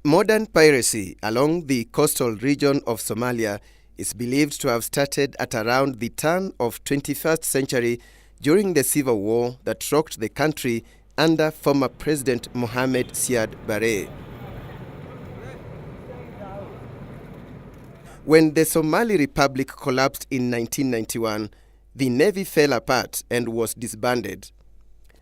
Modern piracy along the coastal region of Somalia is believed to have started at around the turn of 21st century during the civil war that rocked the country under former President Mohamed Siad Barre. When the Somali Republic collapsed in 1991, the navy fell apart and was disbanded.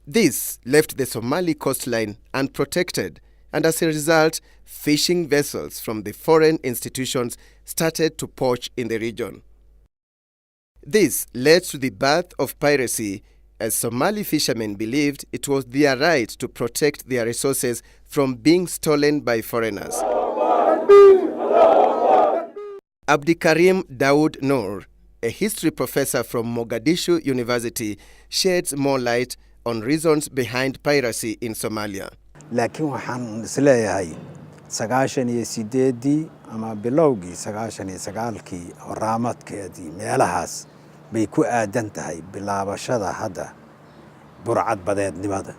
This left the Somali coastline unprotected, and as a result, fishing vessels from the foreign institutions started to poach in the region. This led to the birth of piracy, as Somali fishermen believed it was their right to protect their resources from being stolen by foreigners. Abdikarim Daoud Noor, a history professor from Mogadishu University, sheds more light on reasons behind piracy in Somalia. laakiin waxaan isleeyahay 98 ama bilowgii 99kii horaamadkeedii meelahaas bay ku aadan tahay bilaabashada hadda burcad badeednimada.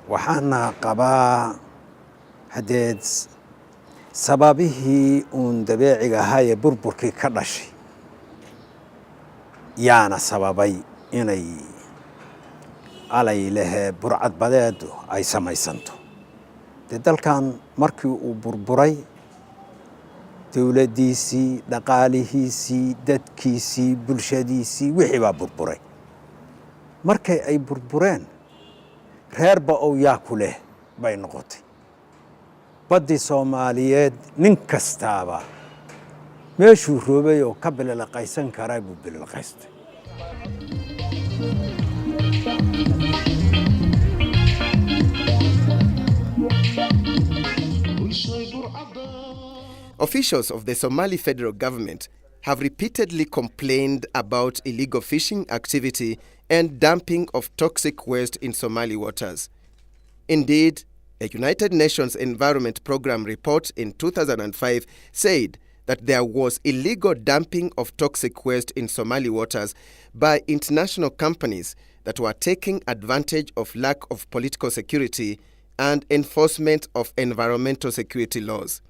waxaana qabaa hadeed sababihii dabeeciga ahaa ee burburkii ka dhashay yaana sababay inay alay lehe burcad badeedu ay samaysanto. dalkan markii uu burburay dawladiisii, dhaqaalihiisii, dadkiisii, bulshadiisii wixii baa burburay. markay ay burbureen reerba oo yaa ku leh bay noqotay. badii Soomaaliyeed nin kastaaba meeshuu roobay oo ka bilaqaysan karaa buu bilaqaystay. Officials of the Somali federal government have repeatedly complained about illegal fishing activity and dumping of toxic waste in Somali waters. Indeed, a United Nations Environment Programme report in 2005 said that there was illegal dumping of toxic waste in Somali waters by international companies that were taking advantage of lack of political security and enforcement of environmental security laws.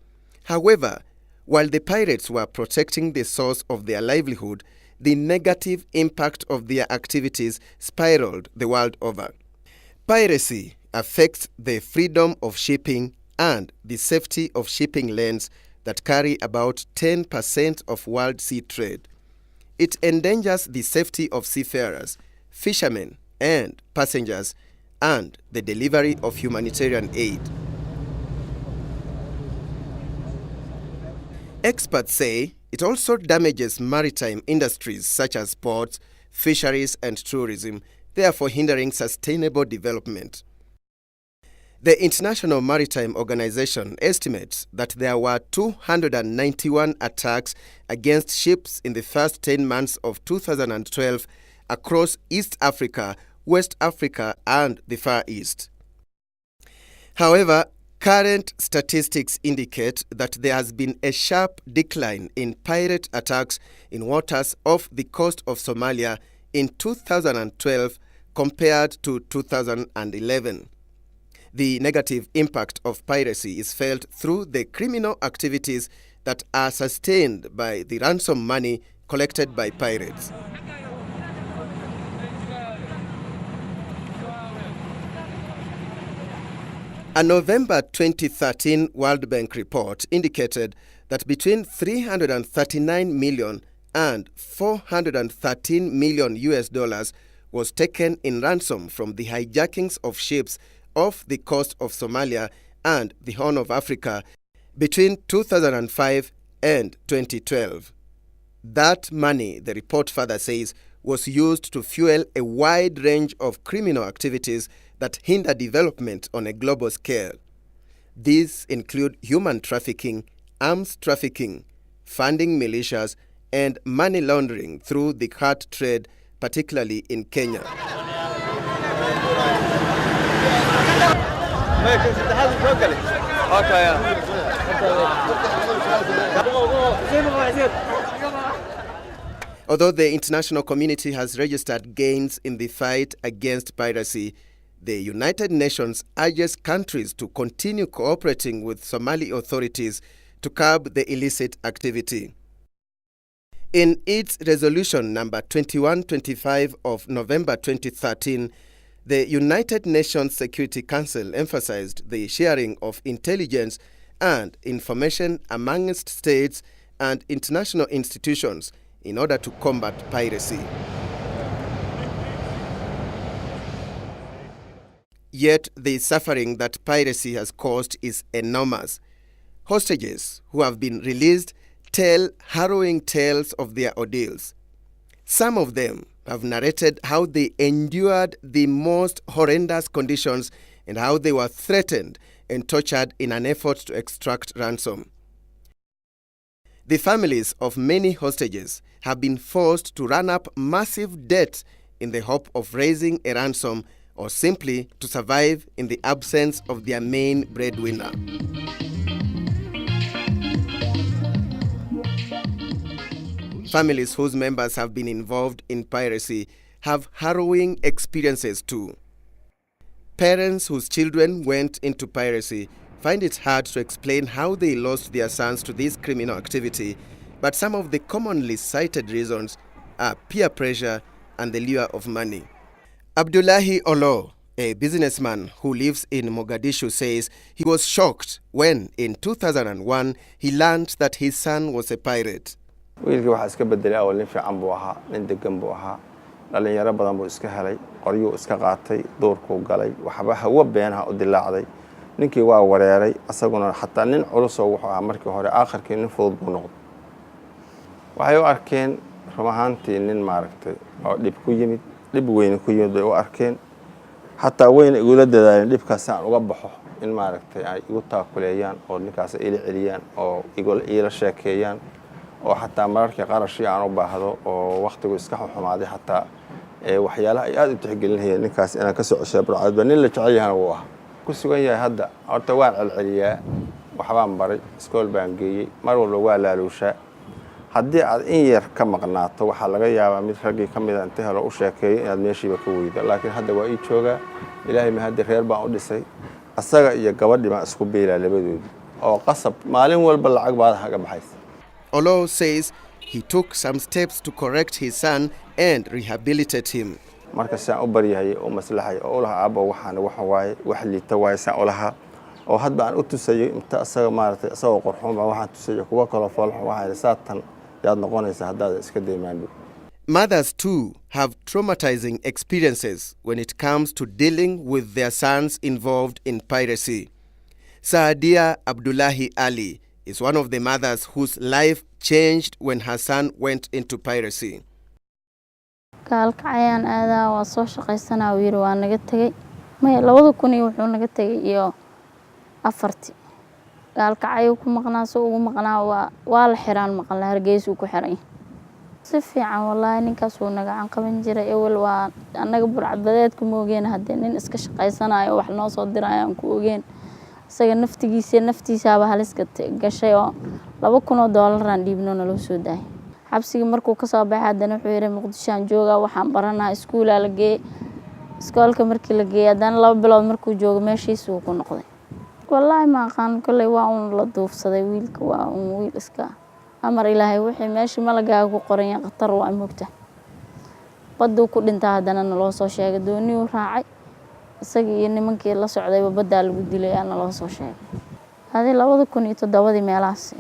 However, while the pirates were protecting the source of their livelihood, the negative impact of their activities spiraled the world over. Piracy affects the freedom of shipping and the safety of shipping lanes that carry about 10% of world sea trade. It endangers the safety of seafarers, fishermen, and passengers, and the delivery of humanitarian aid. Experts say it also damages maritime industries such as ports, fisheries, and tourism, therefore hindering sustainable development. The International Maritime Organization estimates that there were 291 attacks against ships in the first 10 months of 2012 across East Africa, West Africa, and the Far East. However, current statistics indicate that there has been a sharp decline in pirate attacks in waters off the coast of Somalia in 2012 compared to 2011. The negative impact of piracy is felt through the criminal activities that are sustained by the ransom money collected by pirates. A November 2013 World Bank report indicated that between 339 million and 413 million US dollars was taken in ransom from the hijackings of ships off the coast of Somalia and the Horn of Africa Between 2005 and 2012, that money, the report further says, was used to fuel a wide range of criminal activities that hinder development on a global scale. These include human trafficking, arms trafficking, funding militias, and money laundering through the cart trade, particularly in Kenya. Although the international community has registered gains in the fight against piracy, the United Nations urges countries to continue cooperating with Somali authorities to curb the illicit activity. In its resolution number 2125 of November 2013, the United Nations Security Council emphasized the sharing of intelligence and information amongst states and international institutions in order to combat piracy. Yet the suffering that piracy has caused is enormous. Hostages who have been released tell harrowing tales of their ordeals. Some of them have narrated how they endured the most horrendous conditions and how they were threatened and tortured in an effort to extract ransom. The families of many hostages have been forced to run up massive debt in the hope of raising a ransom or simply to survive in the absence of their main breadwinner. Families whose members have been involved in piracy have harrowing experiences too. Parents whose children went into piracy find it hard to explain how they lost their sons to this criminal activity, but some of the commonly cited reasons are peer pressure and the lure of money. Abdullahi Olo, a businessman who lives in Mogadishu, says he was shocked when, in 2001, he learned that his son was a pirate. wiilkii waxa iska bedelay awal nin fiican buu ahaa nin degan buu ahaa dhalinyaro badan buu iska helay qoryuu iska qaatay doorkuu galay waxba hawo beenaha u dilaacday ninkii waa wareeray asaguna xataa nin culus oo wuxuu ahaa markii hore aakhirkii nin fudud buu noqday waxay u arkeen rumahaantii nin maaragtay oo dhib ku yimid dhib weyn ku yimid bay u arkeen xataa weyn igula dadaaleen dhibkaas aan uga baxo in maaragtay ay igu taakuleeyaan oo ninkaas ila celiyaan oo ila sheekeeyaan oo xataa mararkii qarashii aan u baahdo oo waqtigu iska xumaaday xataa waxyaalaha ay aad u tixgelinayeen ninkaas inaan ka soo ceshay barcadba nin la jecel yahay uu ah ku sugan yahay hadda horta waan celceliyaa waxbaan baray iskool baan geeyey mar walba waa laaluushaa haddii aad in yar ka maqnaato waxaa laga yaabaa mid raggii ka mid ah inta helo u sheekeeyay inaad meeshiiba ka weydo laakiin hadda waa ii joogaa ilaahay ma hadda reer baan u dhisay asaga iyo gabadhii baan isku beelaa labadoodii oo qasab maalin walba lacag baad haga baxaysa. Olo says he took some steps to correct his son and rehabilitate him. marka saan u baryahay oo maslaxay oo laha aabo waxaan wax liita waay saan u laha oo hadba aan u tusayay inta asaga maartay asagoo qorxoon baa waxaan tusayay kuwa kale foolxo waxay saatan yaad noqonaysa haddaad iska deemaan. Mothers too have traumatizing experiences when it comes to dealing with their sons involved in piracy. Saadia Abdullahi Ali is one of the mothers whose life changed when her son went into piracy. Kaalkacayaan aadaa waa soo shaqaysanaa wiir waa naga tagay may 2000 wuxuu naga tagay iyo 4 kaalkacayo ku maqnaa soo ugu maqnaa waa la xiraan maqan Hargeysa ku xiray si fiican wallahi ninkaas uu naga qaban jiray ewel waa anaga burcadbadeedku moogeen hadda nin iska shaqaysanayo wax noo soo dirayaan ku ogeen isaga naftiisa halis gashay oo $2,000 aan dhiibno nala soo daay xabsiga markuu ka soo baxay hadana wuxuu yiri Muqdisho jooga waxaan baranaa iskuul la geey iskoolka markii la geeyay hadana 2 bilood markuu joogo meeshiisa uu ku noqday wallahi ma aqaan kulay waa uu la duufsaday wiilka waa uu wiil iska amar ilaahay wixii meeshii malagaaga ku qoran yahay qatar waa moogta baddu ku dhintaa hadana naloo soo sheegay dooniyuu raacay isaga iyo nimankii la socday badda lagu dilay aan naloo soo sheegay hadii 2007 meelaas.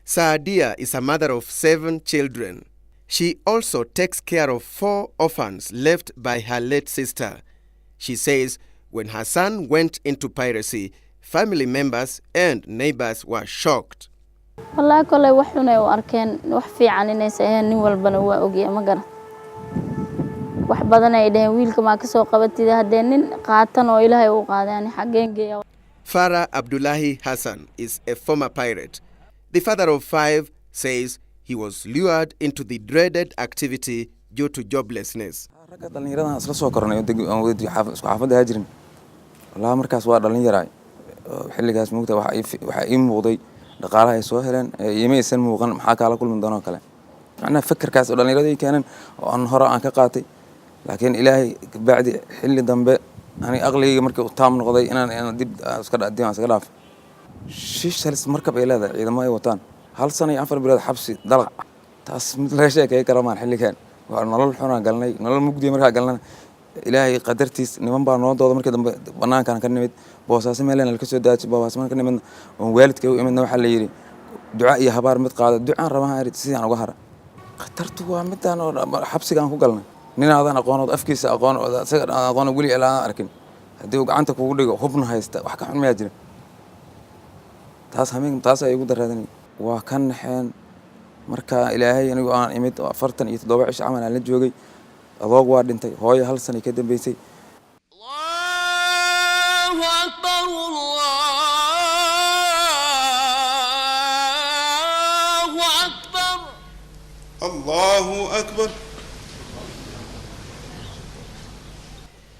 Saadia is a mother of 7 children. She also takes care of 4 orphans left by her late sister. She says when her son went into piracy, family members and neighbors were shocked. والله كله وحنا وأركان وحفي عننا سهل نول بنوا أوجي ما قرن وحبضنا إليه ويلك ما كسو قبت إذا هدين قاتن وإلهي وقادني حقين جيا. Farah Abdullahi Hassan is a former pirate. The father of 5 says he was lured into the dreaded activity due to joblessness. dhaqaalaha ay soo heleen iimaysan muuqan maxaa kala kulmin doonaa kale macna fikirkaas oo dhalinyarada keenan oo aan hore aan ka qaatay laakiin ilaahay baadi xilli dambe ani aqliga markii uu taam noqday inaan dib iska dhaaf shiishalis markab ay leedahay ciidamo ay wataan hal sano iyo 4 bilood xabsi dalaq taas mid la sheekay karamaan xilligan waa nolol xunaa galnay nolol mugdi markaa galnay ilaahay qadartiis niman baa noo doodo markii dambe banaankan ka nimid boosaas meelan la ka soo daajay boosaas markii nimid oo waalidkay u imidna waxa la yiri ducaa iyo habaar mid qaado ducaan rabaha arid sidaan uga hara qatartu waa midaan oo xabsigan ku galnay ninaadan aqoonod afkiisa aqoon oo asaga aqoon wali ilaa arkin hadii uu gacanta kugu dhigo hubna haysta wax ka xun ma jira taas ay ugu daraadan waa kan naxeen marka ilaahay anigu aan imid 47 cish camal aan la joogay adoog waa dhintay hooyo hal sano ka dambeysay Allahu akbar Allahu akbar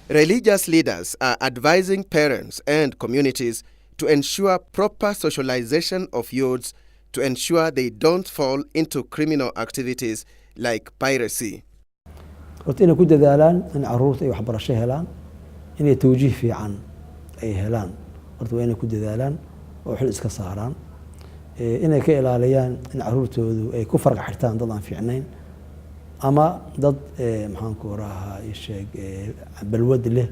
Religious leaders are advising parents and communities to ensure proper socialization of youths to ensure they don't fall into criminal activities like piracy. horta inay ku dadaalaan in caruurta ay waxbarasho helaan inay tawjiih fiican ay helaan horta waa inay ku dadaalaan oo xil iska saaraan inay ka ilaaliyaan in caruurtoodu ay ku farq xirtaan dad aan fiicnayn ama dad maxaan ku rahaa sheeg balwad leh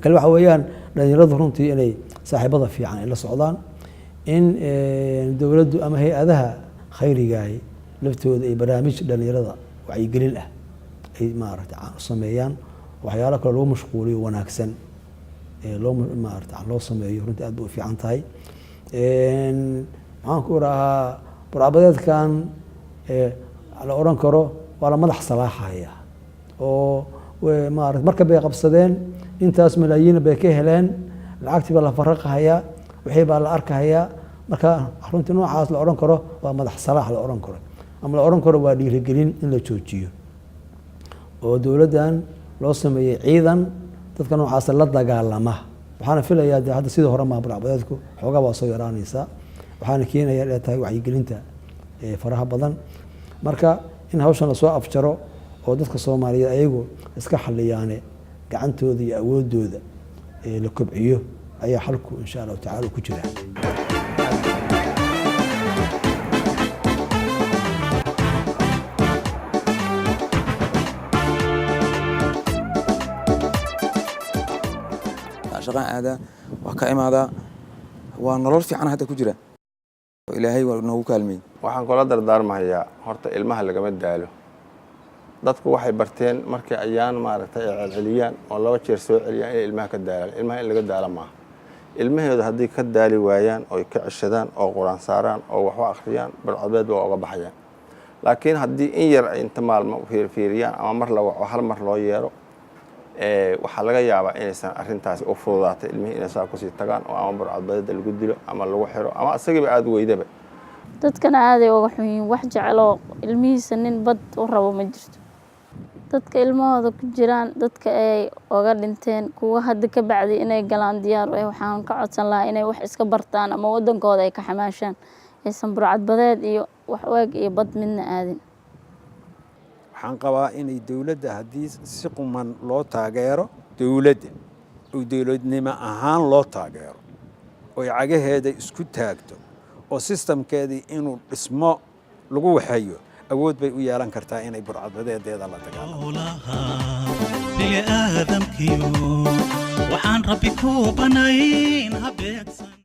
kale waxa weeyaan dhalinyaradu runtii inay saaxiibada fiican ay la socdaan in dawladdu ama hay'adaha khayriga ay laftooda ay barnaamij dhalinyarada wacyigelin ah ay maaragtay sameeyaan waxyaalo kale lagu mashquuliyo wanaagsan loo maaragtay loo sameeyo runtii aad u fiican tahay maxaan ku rahaa burcabadeedkan la oran karo waa la madax salaaxaya oo maaragtay marka bay qabsadeen intaas malaayiin bay ka heleen lacagtii baa la faraqayaa wixii baa la arkayaa marka runtii noocaas la oran karo waa madax salaax la oran karo ama la oran karo waa dhiirigelin in la joojiyo oo dawladdan loo sameeyay ciidan dadka noocaas la dagaalama waxaana filayaa hadda sidoo hore ma burcabadeedku xoogaa waa soo yaraanaysa waxaana keenayaa inay tahay wacyigelinta faraha badan marka in hawshan la soo afjaro oo dadka Soomaaliyeed ayagu iska xalliyaane gacantooda iyo awoodooda la kobciyo ayaa xalku insha Allah tacaala ku jira shaqaan aada waa ka imaada waa nolol fiican hadda ku jira ilaahay waa noogu kaalmay waxaan kula dardaarmayaa horta ilmaha lagama daalo dadku waxay barteen markii ayaan maaragtay celceliyaan oo 2 jeer soo celiyaan in ilmaha ka daalaan ilmaha in laga daala ma ilmaheedu haddii ka daali waayaan oo ka cishadaan oo quraan saaraan oo wax akhriyaan barcadeed waa uga baxayaan laakiin haddii in yar ay inta maalmo fiiriyaan ama mar la waco hal mar loo yeero waxa laga yaabaa inaysan arintaasi u fududaatay ilmihii inay saa ku sii tagaan oo ama barcadeed lagu dilo ama lagu xiro ama asagiiba aad weydaba dadkana aad ay uga xun yihiin wax jecel oo ilmihiisa nin bad u rabo ma jirto dadka ilmahooda ku jiraan dadka ay uga dhinteen kuwa hadda ka bacdi inay galaan diyaar waxaan ka codsan lahaa inay wax iska bartaan ama wadankooda ay ka xamaashaan aysan burcadbadeed iyo wax waag iyo bad midna aadin waxaan qabaa inay dawladda haddii si quman loo taageero dawladda oo dawladnimo ahaan loo taageero oo cagaheeda isku taagto oo systemkeedii inuu dhismo lagu waxayo awood bay u yeelan kartaa inay burcadbadeedeeda la dagaalamo waxaan rabbi ku banayn habeegsan